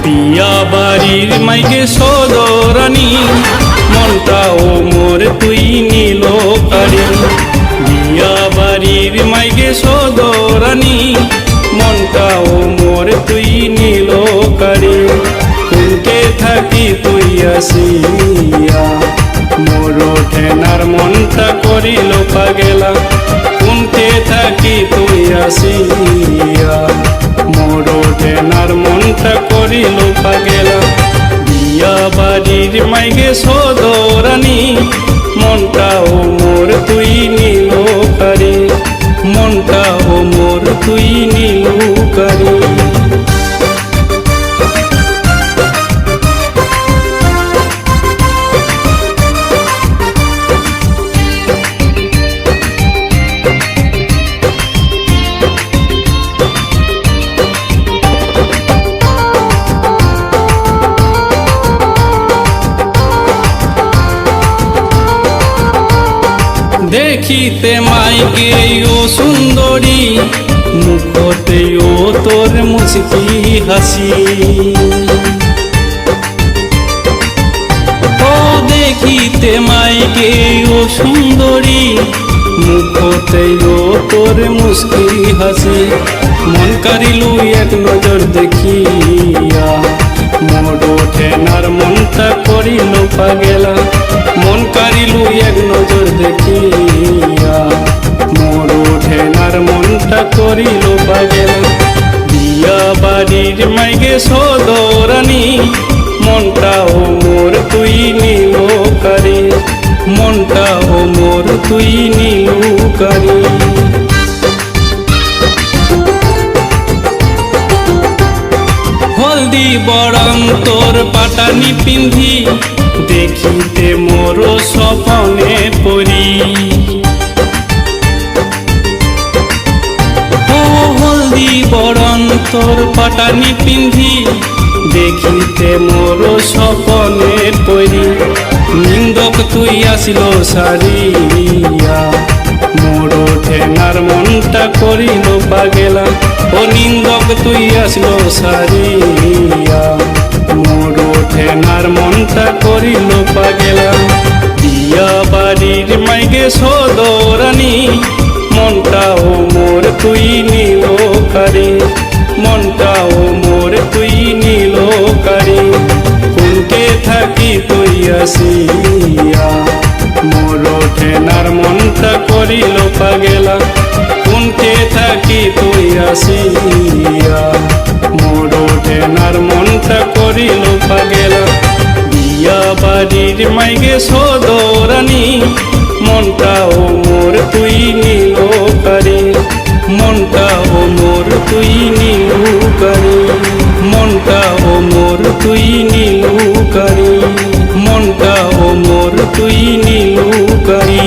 বিয়া বাড়ির মাইকে সদরানি মনটা ও মোর তুই নীল কারি। বিয়া বাড়ির মাইকে সদরানি মনটা ও মোর তুই নীল কারি। কোনকে থাকি তুই আসিয়া মোর ঠেনার মনটা করিল পাগেলা। কোনকে থাকি তুই আসিয়া মোর ঠেনার মনটা করিল পাগেলা। বিয়া বাড়ির মাইগে সদরানি মনটা ও মোর তুই নীল কারি। মনটা ও মোর তুই নীল কারি। দেখিতে মাইকে ও সুন্দরী মুখতে ও তোর মুচকি হাসি। ও দেখিতে মাইকে ও সুন্দরী মুখতে ও তোর মুচকি হাসি। মন কারিলু এক নজর দেখিয়া মোর ঠেনার মনটা করিল পাগেলা। মন কারিলু এক নজর দেখিয়া মোর ঠেনার মনটা করিল পাগেলা। বিয়া বাড়ির মাইগে সদরানি মনটা ও মোর তুই নীল কারি। মনটা ও মোর তুই নীল কারি। হলদি বরং তোর পাটানি পিন্ধি দেখিতে মোর স্বপনে পরি। ও হলদি বরং তোর পাটানি পিন্ধি দেখিতে মোর স্বপনে পরি। নিন্দক তুই আসিল সারিয়া মোর ঠেনার মনটা করিল পাগেলা। ও নিন্দক তুই আসিল সারিয়া মোর ঠেনার মনটা করিল পাগেলা। বিয়া বাড়ির মাইগে সদরানি মনটা ও মোর তুই নীল কারি। মনটা ও মোর তুই নীল কারি। কোনকে থাকি তুই আসিয়া মোর ঠেনার মনটা করিল পাগেলা। কোনকে থাকি তুই আসিয়া মোর ঠেনার মনটা করিল পাগেলা। বিয়া বাড়ির মাইগে সদরানি মনটা ও মোর তুই নীল কারি। মনটা ও মোর তুই নীল কারি। মনটা ও মোর তুই নীল কারি। মনটা ও মোর তুই নীল কারি।